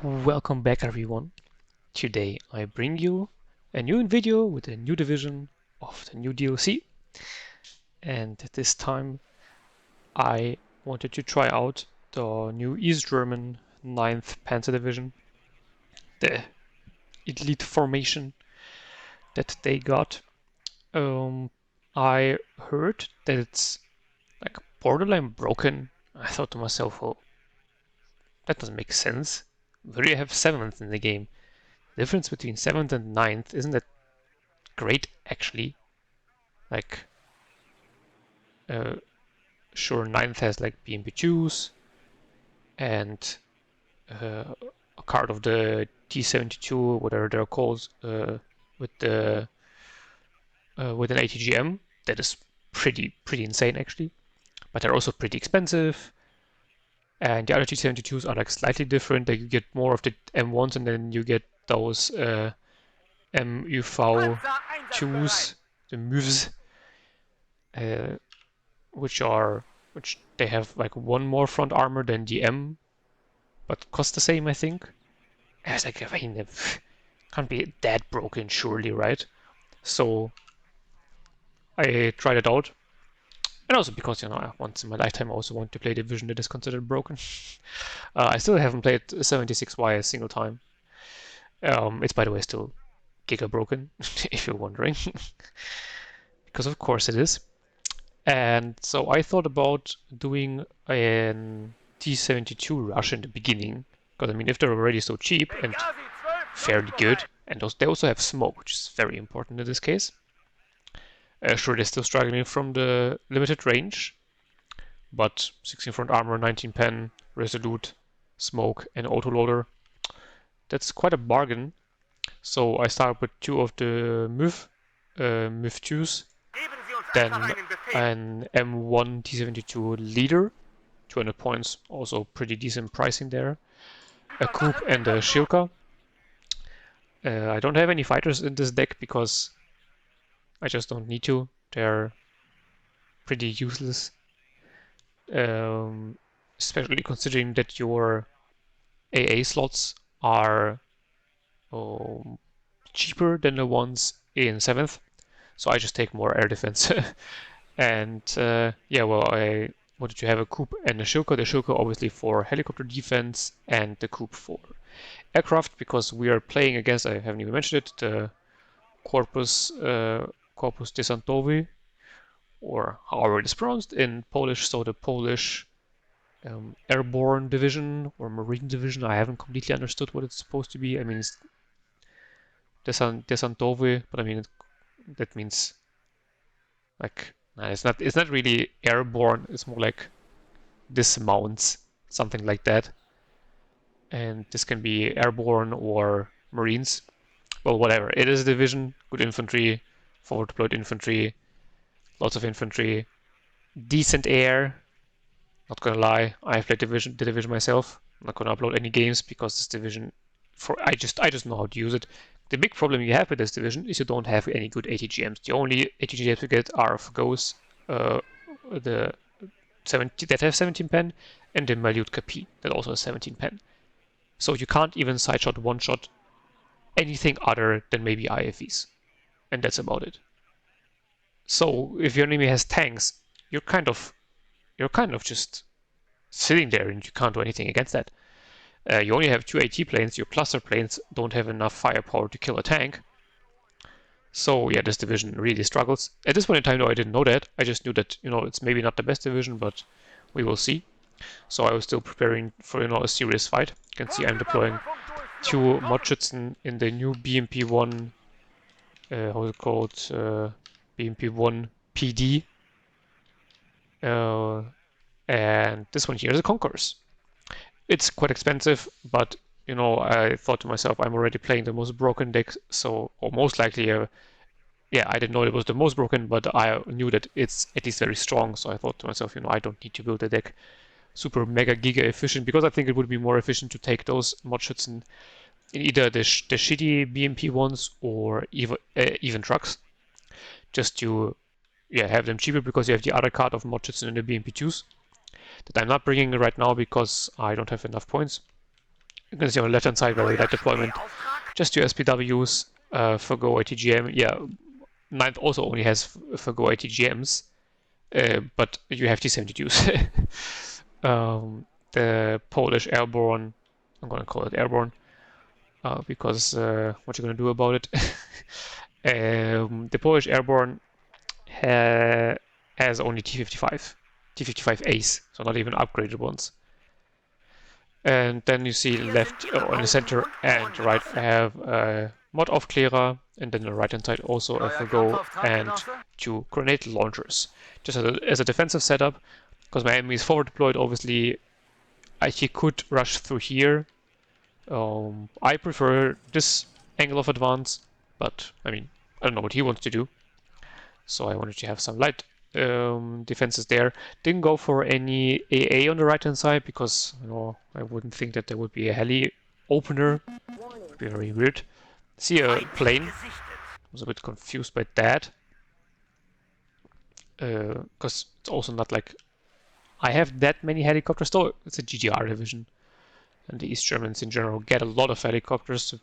Welcome back everyone. Today I bring you a new video with a new division of the new DLC, and this time I wanted to try out the new East German 9th Panzer Division, the elite formation that they got. I heard that it's like borderline broken. I thought to myself, well, that doesn't make sense. We already have 7th in the game. The difference between 7th and 9th isn't that great actually. Like, sure, 9th has like BMP2s and a card of the T-72, whatever they're called, with an ATGM that is pretty insane actually, but they're also pretty expensive. And the other T-72s are like slightly different. Like you get more of the M1s, and then you get those MÜV2s, the MÜVs, which they have like one more front armor than the M, but cost the same, I think. I was like, I mean, it can't be that broken, surely, right? So I tried it out, and also because once in my lifetime I also want to play a division that is considered broken. I still haven't played 76Y a single time. It's by the way still giga broken, if you're wondering, because of course it is. And so I thought about doing an T-72 rush in the beginning, because I mean, if they're already so cheap and fairly good, and they also have smoke, which is very important in this case. Sure, they're still struggling from the limited range, but 16 front armor, 19 pen, resolute, smoke, and autoloader. That's quite a bargain. So I started with two of the MÜV2s, then an M1 T-72 leader, 200 points, also pretty decent pricing there, a coup and a Shilka. I don't have any fighters in this deck because I just don't need to. They're pretty useless, especially considering that your AA slots are cheaper than the ones in 7th. So I just take more air defense. And yeah, well, I wanted to have a coup and a Shilka. The Shilka obviously for helicopter defense, and the coup for aircraft, because we are playing against, I haven't even mentioned it, the Korpus Desantowy, or however it is pronounced in Polish, so the Polish airborne division or marine division. I haven't completely understood what it's supposed to be. I mean, it's Desantowy, but I mean, that means like, it's not really airborne, it's more like dismounts, something like that. And this can be airborne or marines. Well, whatever. It is a division, good infantry, forward deployed infantry, lots of infantry, decent air. Not gonna lie, I've played the division myself. I'm not gonna upload any games because this division, I just know how to use it. The big problem you have with this division is you don't have any good ATGMs. The only ATGMs you get are of GOs, that have 17 pen, and the Malyutka P that also has 17 pen. So you can't even sideshot, one-shot anything other than maybe IFVs, and that's about it. So if your enemy has tanks, you're kind of just sitting there and you can't do anything against that. You only have two AT planes, your cluster planes don't have enough firepower to kill a tank. So yeah, this division really struggles. At this point in time, though, I didn't know that. I just knew that, it's maybe not the best division, but we will see. So I was still preparing for, a serious fight. You can see I'm deploying two Modschützen in the new BMP-1, how's it called? BMP-1 PD. And this one here is a Concourse. It's quite expensive, but I thought to myself, I'm already playing the most broken deck, so, or most likely, yeah, I didn't know it was the most broken, but I knew that it's at least very strong, so I thought to myself, I don't need to build a deck super mega giga efficient, because I think it would be more efficient to take those Modschützen in either the shitty BMP ones or even trucks, just to have them cheaper, because you have the other card of Modschützen in the BMP2s that I'm not bringing right now because I don't have enough points. You can see on the left-hand side very light deployment. Just your SPWs, forgo ATGM. Yeah, 9th also only has forgo ATGMs, but you have T-72s. The Polish airborne, I'm gonna call it airborne, because what you're gonna do about it? The Polish airborne has only T-55As, so not even upgraded ones. And then you see left on the center and right I have a mod aufklärer, and then on the right hand side also a forgo and 2 grenade launchers. Just as a defensive setup, because my enemy is forward deployed, obviously he could rush through here. I prefer this angle of advance, but I mean, I don't know what he wants to do. So I wanted to have some light defenses there. Didn't go for any AA on the right hand side because, you know, I wouldn't think that there would be a heli opener. Would be very weird. See a plane. I was a bit confused by that. Because it's also not like I have that many helicopters, though it's a GDR division. And the East Germans in general get a lot of helicopters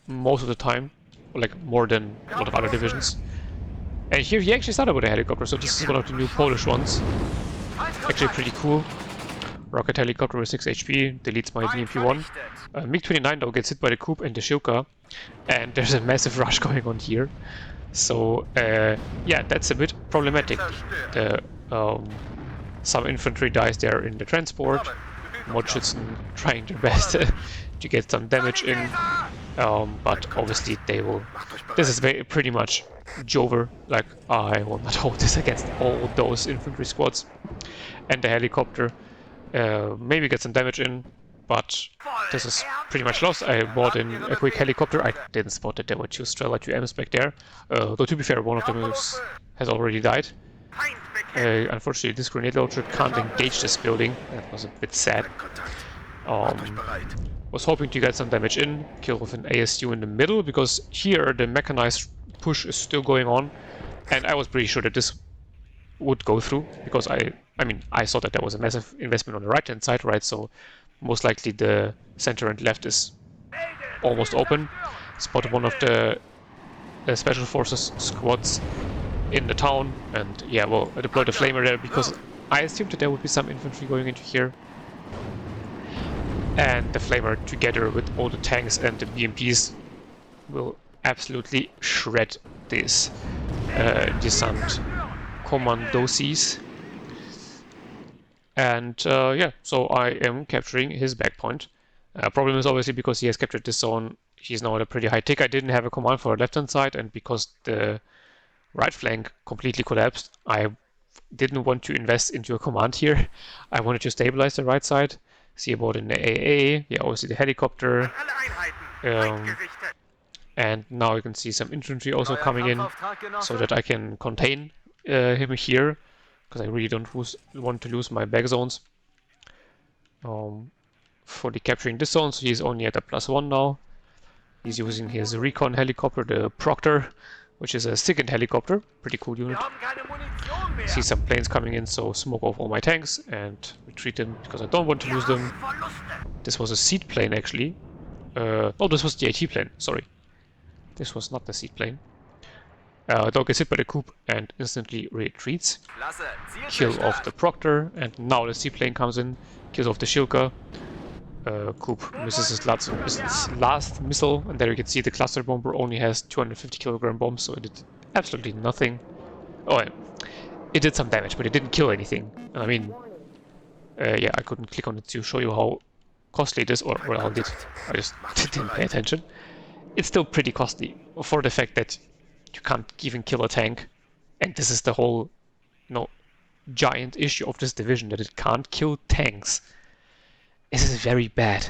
most of the time, or like more than a lot of other divisions. And here he actually started with a helicopter, so this is one of the new Polish ones. Actually pretty cool. Rocket helicopter with 6 HP, deletes my DMP-1. MiG-29 though gets hit by the Kup and the Shilka, and there's a massive rush going on here. So yeah, that's a bit problematic. Some infantry dies there in the transport. Modschützen trying their best to get some damage in. But obviously they will. This is pretty much Jover. Like, I will not hold this against all those infantry squads. And the helicopter maybe get some damage in, but this is pretty much lost. I bought in a quick helicopter. I didn't spot that there were 2 Strela 2Ms back there. Though to be fair, one of them has already died. Unfortunately, this grenade launcher can't engage this building. That was a bit sad. Was hoping to get some damage in, kill with an ASU in the middle, because here the mechanized push is still going on, and I was pretty sure that this would go through, because I mean, I saw that there was a massive investment on the right hand side, right, so most likely the center and left is almost open. Spotted one of the special forces squads in the town, and yeah, well, I deployed a flamer there because I assumed that there would be some infantry going into here. And the flamer, together with all the tanks and the BMPs, will absolutely shred this descent commandosis. And yeah, so I am capturing his back point. Problem is obviously because he has captured this zone, he's now at a pretty high tick. I didn't have a command for the left hand side, and because the right flank completely collapsed, I didn't want to invest into a command here. I wanted to stabilize the right side. See about an AA, yeah, obviously the helicopter. And now you can see some infantry also coming in, so that I can contain him here, because I really don't want to lose my back zones. For the capturing this zone, so he's only at a +1 now. He's using his recon helicopter, the Proctor, which is a second helicopter, pretty cool unit. See some planes coming in, so smoke off all my tanks and retreat them because I don't want to lose them. This was a seed plane actually. Oh, this was the AT plane, sorry. This was not the seed plane. Dog gets hit by the Kup and instantly retreats. Kill off the Proctor, and now the seaplane comes in, kills off the Shilka. Kup misses his last missile, and there you can see the cluster bomber only has 250 kilogram bombs, so it did absolutely nothing. Oh, it did some damage, but it didn't kill anything. And I mean, yeah, I couldn't click on it to show you how costly it is, or well, I did. I just didn't pay attention. It's still pretty costly for the fact that you can't even kill a tank, and this is the whole, you know, giant issue of this division, that it can't kill tanks. This is very bad.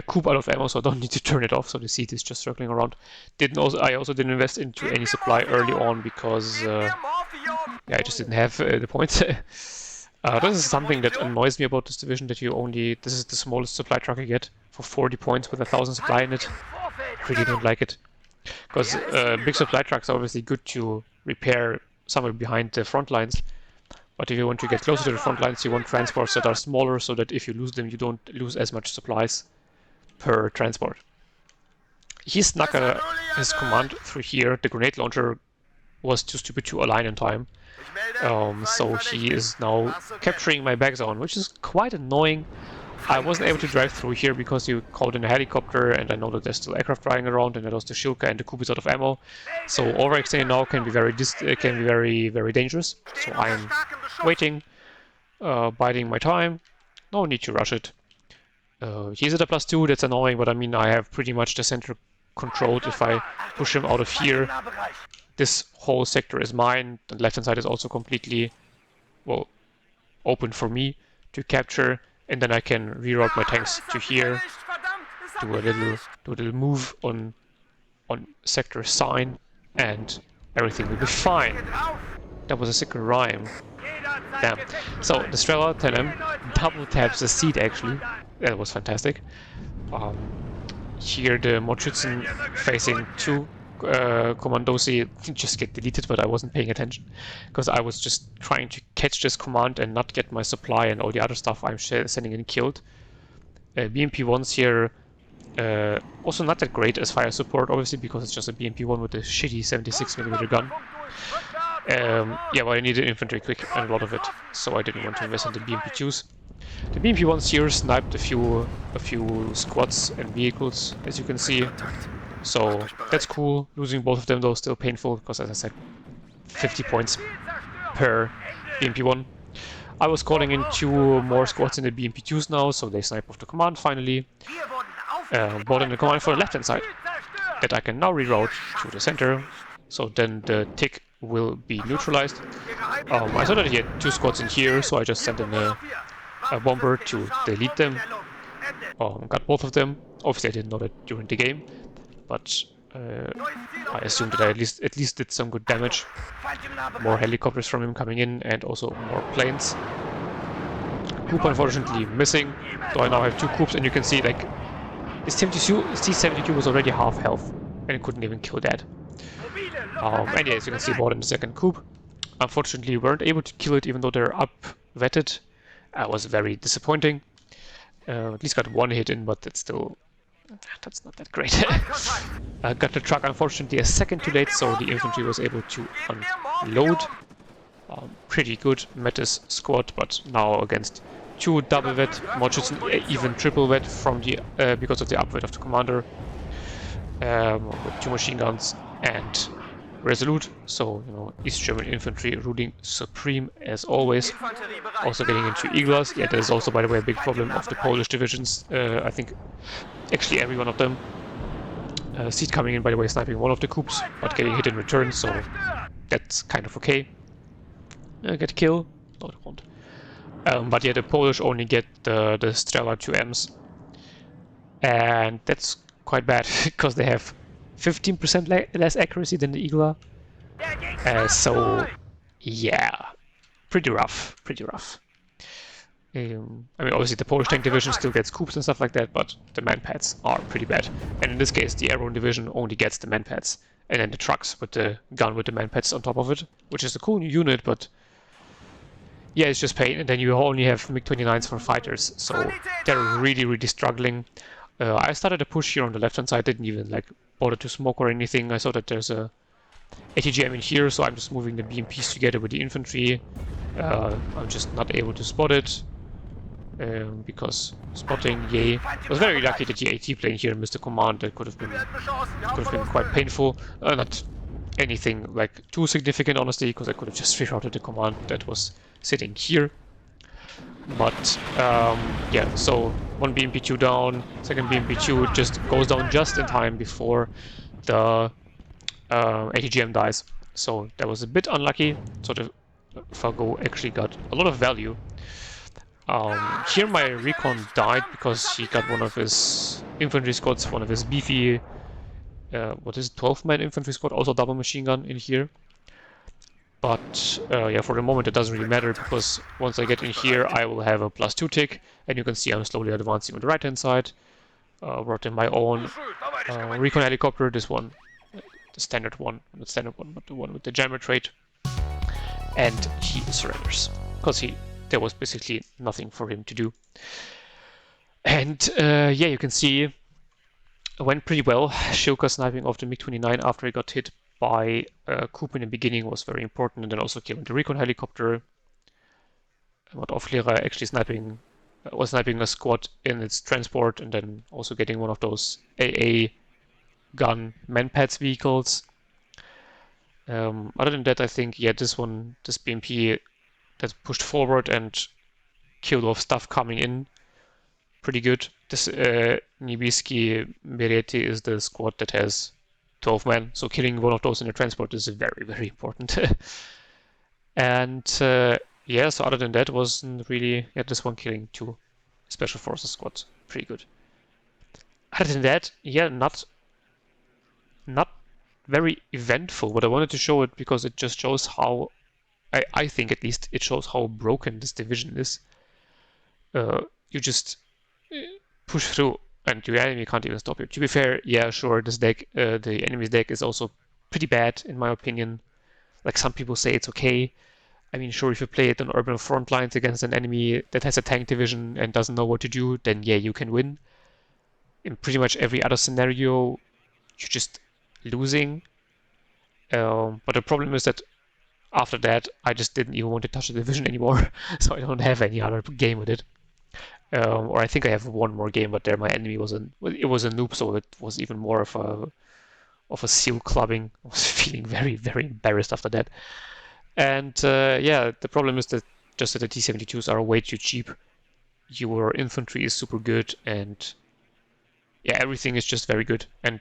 Kup out of ammo, so I don't need to turn it off, so the seat is just circling around. I also didn't invest into any supply early on because yeah, I just didn't have the points. This is something that annoys me about this division, that this is the smallest supply truck you get for 40 points with 1,000 supply in it. I really don't like it. Because big supply trucks are obviously good to repair somewhere behind the front lines. But if you want to get closer to the front lines, you want transports that are smaller, so that if you lose them, you don't lose as much supplies. per transport. He snuck his command through here. The grenade launcher was too stupid to align in time. So he is now capturing my back zone, which is quite annoying. I wasn't able to drive through here because you called in a helicopter, and I know that there's still aircraft flying around, and I lost the Shilka, and the Kup is out of ammo. So overextending now can be very dangerous. So I'm waiting, biding my time. No need to rush it. He's at a +2. That's annoying, but I mean I have pretty much the center controlled. If I push him out of here, this whole sector is mine. The left-hand side is also completely, well, open for me to capture, and then I can reroute my tanks to here, do a little move on sector sign, and everything will be fine. That was a sick rhyme. Damn. So the Strela 10M double taps the seat actually. That was fantastic. Here the Mordschützen facing 2 Kommandosi just get deleted, but I wasn't paying attention because I was just trying to catch this command and not get my supply and all the other stuff I'm sending in killed. BMP-1s here also not that great as fire support, obviously, because it's just a BMP-1 with a shitty 76mm gun. Yeah, but I needed infantry quick and a lot of it, so I didn't want to invest in the BMP-2s. The BMP-1s here sniped a few squads and vehicles, as you can see. So that's cool. Losing both of them though still painful because, as I said, 50 points per BMP-1. I was calling in 2 more squads in the BMP-2s now, so they snipe off the command finally. Brought in the command for the left-hand side that I can now reroute to the center. So then the tick will be neutralized. I saw that he had 2 squads in here, so I just sent in a bomber to delete them. Got both of them. Obviously I didn't know that during the game, but I assumed that I at least did some good damage. More helicopters from him coming in, and also more planes. Coup unfortunately missing, so I now have 2 coups, and you can see like his T-72 was already half health and couldn't even kill that. And yeah, as you can see, bought in the second coup. Unfortunately, weren't able to kill it even though they're up-vetted. Was very disappointing. At least got 1 hit in, but that's not that great. Got the truck unfortunately a second too late, so the infantry was able to unload. Pretty good Metis squad, but now against 2 double vet, Mordschützen, even triple vet from the because of the up-vet of the commander, with 2 machine guns and resolute. So you know, East German infantry ruling supreme as always. Also getting into Iglas. Yeah, that is also, by the way, a big problem of the Polish divisions. I think actually every one of them. Seed coming in, by the way, sniping one of the coups, but getting hit in return, so that's kind of okay. Get kill? No, they won't. But yeah, the Polish only get the Strela 2Ms, and that's quite bad because they have 15% less accuracy than the Igla. So yeah, pretty rough. I mean, obviously the Polish tank division still gets coups and stuff like that, but the manpads are pretty bad. And in this case, the airborne division only gets the manpads, and then the trucks with the gun with the manpads on top of it, which is a cool new unit, but yeah, it's just pain. And then you only have MiG-29s for fighters, so they're really struggling. I started a push here on the left-hand side, didn't even like bother to smoke or anything. I saw that there's a ATGM in here, so I'm just moving the BMPs together with the infantry. I'm just not able to spot it. Because spotting, yay. I was very lucky that the AT plane here missed a command. That could have been quite painful. Not anything like too significant, honestly, because I could have just rerouted the command that was sitting here. But yeah, so 1 BMP-2 down, second BMP-2 just goes down just in time before the ATGM dies. So that was a bit unlucky. So the Fargo actually got a lot of value. Here my recon died because he got one of his infantry squads, one of his beefy, 12-man infantry squad, also double machine gun in here. But yeah, for the moment it doesn't really matter, because once I get in here I will have a +2 tick, and you can see I'm slowly advancing on the right hand side. Brought in my own recon helicopter, this one, the standard one, not standard one, but the one with the jammer trait. And he surrenders, because there was basically nothing for him to do. And yeah, you can see It went pretty well. Shilka sniping off the MiG-29 after he got hit by Coop in the beginning was very important, and then also killing the recon helicopter. What Aufklärer actually was sniping a squad in its transport, and then also getting one of those AA gun manpads vehicles. Other than that, I think, yeah, this BMP that pushed forward and killed off stuff coming in, pretty good. This Nibiski Bereti is the squad that has 12 men, so killing one of those in the transport is very, very important. And yeah, so other than that, wasn't really, yeah, this one killing 2 special forces squads, pretty good. Other than that, yeah, not very eventful, but I wanted to show it because it just shows how, I think at least, it shows how broken this division is. You just push through and your enemy can't even stop you. To be fair, yeah, sure, this deck, the enemy's deck is also pretty bad in my opinion. Like some people say it's okay. I mean, sure, if you play it on urban front lines against an enemy that has a tank division and doesn't know what to do, then yeah, you can win. In pretty much every other scenario, you're just losing. But the problem is that after that, I just didn't even want to touch the division anymore, so I don't have any other game with it. Or I think I have one more game, but there my enemy was a noob, so it was even more of a seal clubbing. I was feeling very, very embarrassed after that. And yeah, the problem is that just that the T-72s are way too cheap. Your infantry is super good, and yeah, everything is just very good and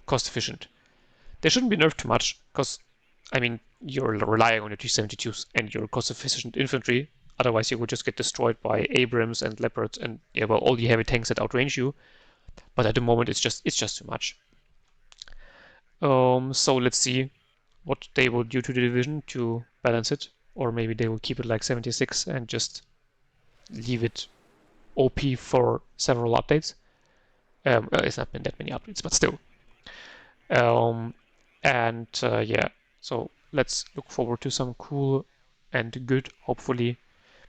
cost efficient. They shouldn't be nerfed too much, because I mean, you're relying on your T-72s and your cost-efficient infantry. Otherwise, you would just get destroyed by Abrams and Leopards and, yeah, well, all the heavy tanks that outrange you. But at the moment, it's just too much. So let's see what they will do to the division to balance it, or maybe they will keep it like 76 and just leave it OP for several updates. It's not been that many updates, but still. And yeah, so let's look forward to some cool and good, hopefully,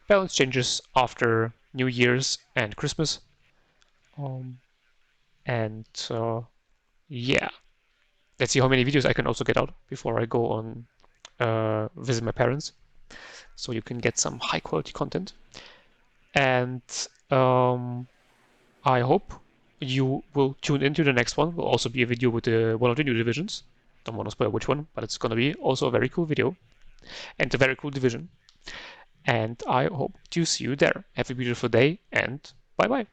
balance changes after New Year's and Christmas. And yeah, let's see how many videos I can also get out before I go on visit my parents, so you can get some high quality content. And I hope you will tune into the next one. Will also be a video with one of the new divisions. Don't want to spoil which one, but it's gonna be also a very cool video and a very cool division. And I hope to see you there. Have a beautiful day, and bye bye.